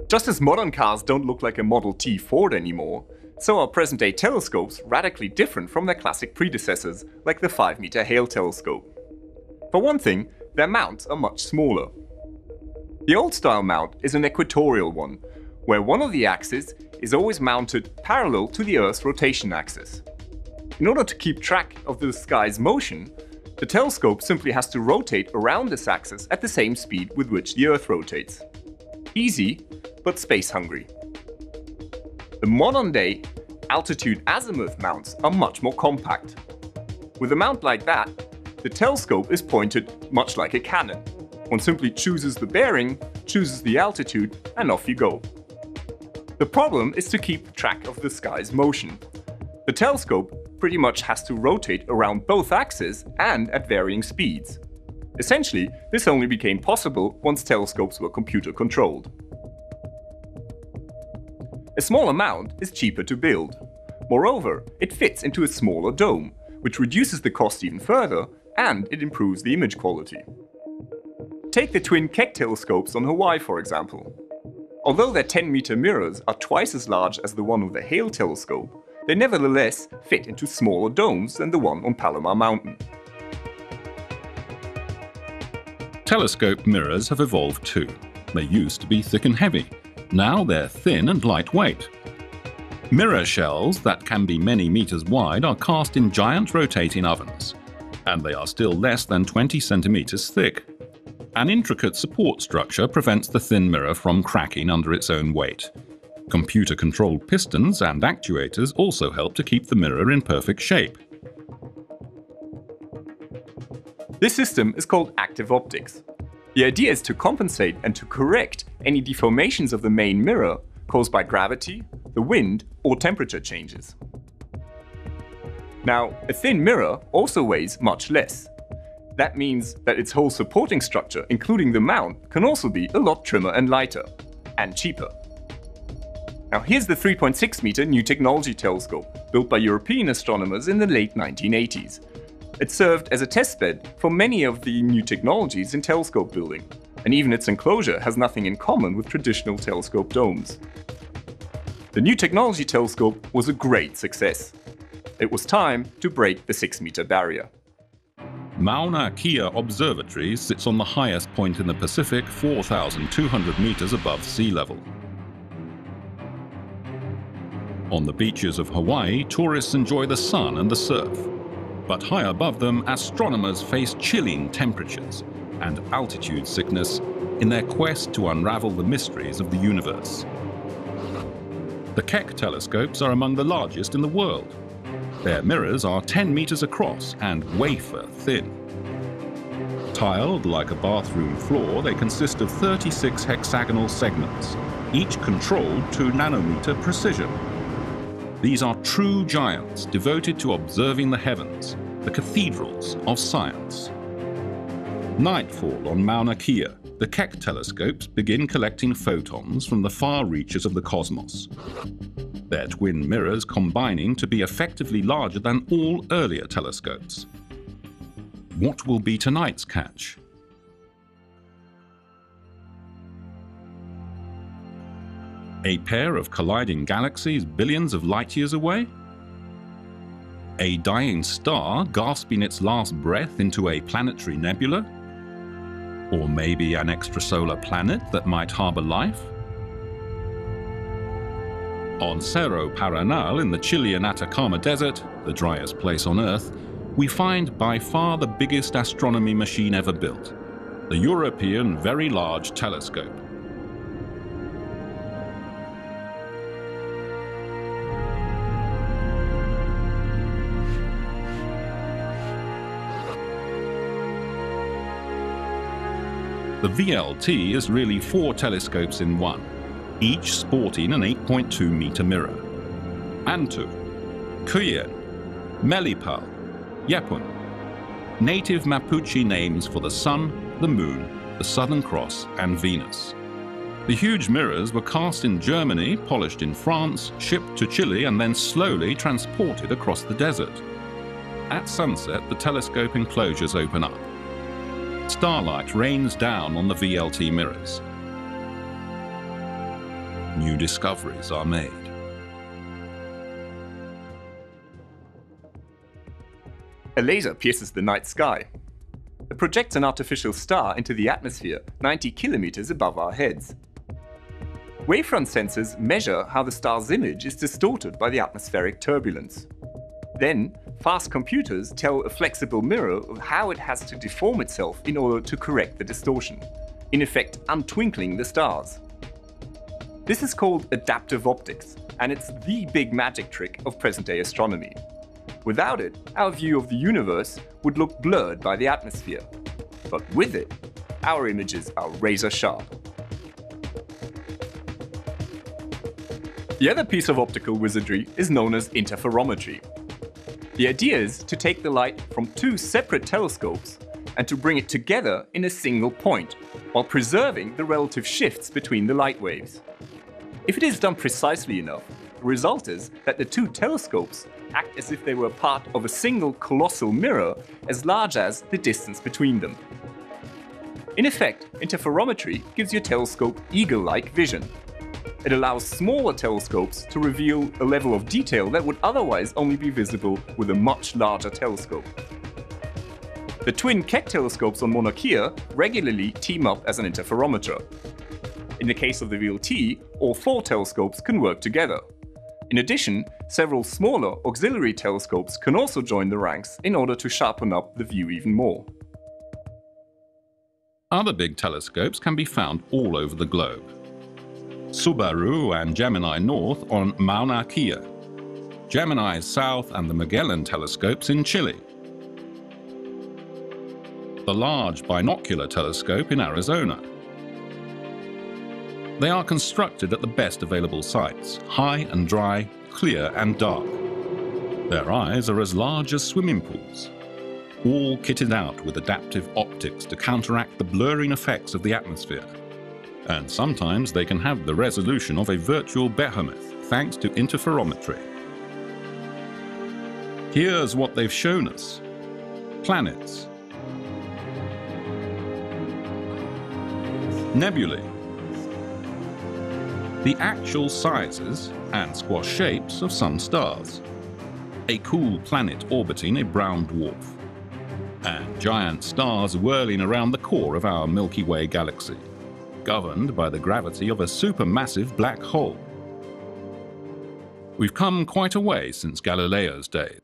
Just as modern cars don't look like a Model T Ford anymore, so are present-day telescopes radically different from their classic predecessors, like the 5-meter Hale telescope. For one thing, their mounts are much smaller. The old-style mount is an equatorial one, where one of the axes is always mounted parallel to the Earth's rotation axis. In order to keep track of the sky's motion, the telescope simply has to rotate around this axis at the same speed with which the Earth rotates. Easy, but space-hungry. The modern-day altitude azimuth mounts are much more compact. With a mount like that, the telescope is pointed much like a cannon. One simply chooses the bearing, chooses the altitude, and off you go. The problem is to keep track of the sky's motion. The telescope pretty much has to rotate around both axes and at varying speeds. Essentially, this only became possible once telescopes were computer-controlled. A smaller mount is cheaper to build. Moreover, it fits into a smaller dome, which reduces the cost even further, and it improves the image quality. Take the twin Keck telescopes on Hawaii, for example. Although their 10-meter mirrors are twice as large as the one of the Hale telescope, they nevertheless fit into smaller domes than the one on Palomar Mountain. Telescope mirrors have evolved too. They used to be thick and heavy. Now they're thin and lightweight. Mirror shells that can be many meters wide are cast in giant rotating ovens, and they are still less than 20 centimeters thick. An intricate support structure prevents the thin mirror from cracking under its own weight. Computer-controlled pistons and actuators also help to keep the mirror in perfect shape. This system is called active optics. The idea is to compensate and to correct any deformations of the main mirror caused by gravity, the wind, or temperature changes. Now, a thin mirror also weighs much less. That means that its whole supporting structure, including the mount, can also be a lot trimmer and lighter, and cheaper. Now here's the 3.6-meter New Technology Telescope, built by European astronomers in the late 1980s. It served as a testbed for many of the new technologies in telescope building, and even its enclosure has nothing in common with traditional telescope domes. The New Technology Telescope was a great success. It was time to break the 6-meter barrier. Mauna Kea Observatory sits on the highest point in the Pacific, 4,200 meters above sea level. On the beaches of Hawaii, tourists enjoy the sun and the surf. But high above them, astronomers face chilling temperatures and altitude sickness in their quest to unravel the mysteries of the universe. The Keck telescopes are among the largest in the world. Their mirrors are 10 meters across and wafer thin. Tiled like a bathroom floor, they consist of 36 hexagonal segments, each controlled to nanometer precision. These are true giants devoted to observing the heavens, the cathedrals of science. Nightfall on Mauna Kea, the Keck telescopes begin collecting photons from the far reaches of the cosmos. Their twin mirrors combining to be effectively larger than all earlier telescopes. What will be tonight's catch? A pair of colliding galaxies billions of light years away? A dying star gasping its last breath into a planetary nebula? Or maybe an extrasolar planet that might harbor life? On Cerro Paranal in the Chilean Atacama Desert, the driest place on Earth, we find by far the biggest astronomy machine ever built, the European Very Large Telescope. The VLT is really 4 telescopes in one, each sporting an 8.2 meter mirror. Antu, Cuyen, Melipal, Yepun. Native Mapuche names for the Sun, the Moon, the Southern Cross, and Venus. The huge mirrors were cast in Germany, polished in France, shipped to Chile, and then slowly transported across the desert. At sunset, the telescope enclosures open up. Starlight rains down on the VLT mirrors. new discoveries are made. A laser pierces the night sky. It projects an artificial star into the atmosphere 90 kilometers above our heads. Wavefront sensors measure how the star's image is distorted by the atmospheric turbulence. Then, fast computers tell a flexible mirror of how it has to deform itself in order to correct the distortion, in effect untwinkling the stars. This is called adaptive optics, and it's the big magic trick of present-day astronomy. Without it, our view of the universe would look blurred by the atmosphere. But with it, our images are razor sharp. The other piece of optical wizardry is known as interferometry. The idea is to take the light from two separate telescopes and to bring it together in a single point, while preserving the relative shifts between the light waves. If it is done precisely enough, the result is that the two telescopes act as if they were part of a single colossal mirror as large as the distance between them. In effect, interferometry gives your telescope eagle-like vision. It allows smaller telescopes to reveal a level of detail that would otherwise only be visible with a much larger telescope. The twin Keck telescopes on Mauna Kea regularly team up as an interferometer. In the case of the VLT, all four telescopes can work together. In addition, several smaller auxiliary telescopes can also join the ranks in order to sharpen up the view even more. Other big telescopes can be found all over the globe. Subaru and Gemini North on Mauna Kea, Gemini South and the Magellan telescopes in Chile, the Large Binocular Telescope in Arizona. They are constructed at the best available sites, high and dry, clear and dark. Their eyes are as large as swimming pools, all kitted out with adaptive optics to counteract the blurring effects of the atmosphere. And sometimes they can have the resolution of a virtual behemoth thanks to interferometry. Here's what they've shown us. Planets, nebulae, the actual sizes and squash shapes of some stars, a cool planet orbiting a brown dwarf, and giant stars whirling around the core of our Milky Way galaxy, governed by the gravity of a supermassive black hole. We've come quite a way since Galileo's day.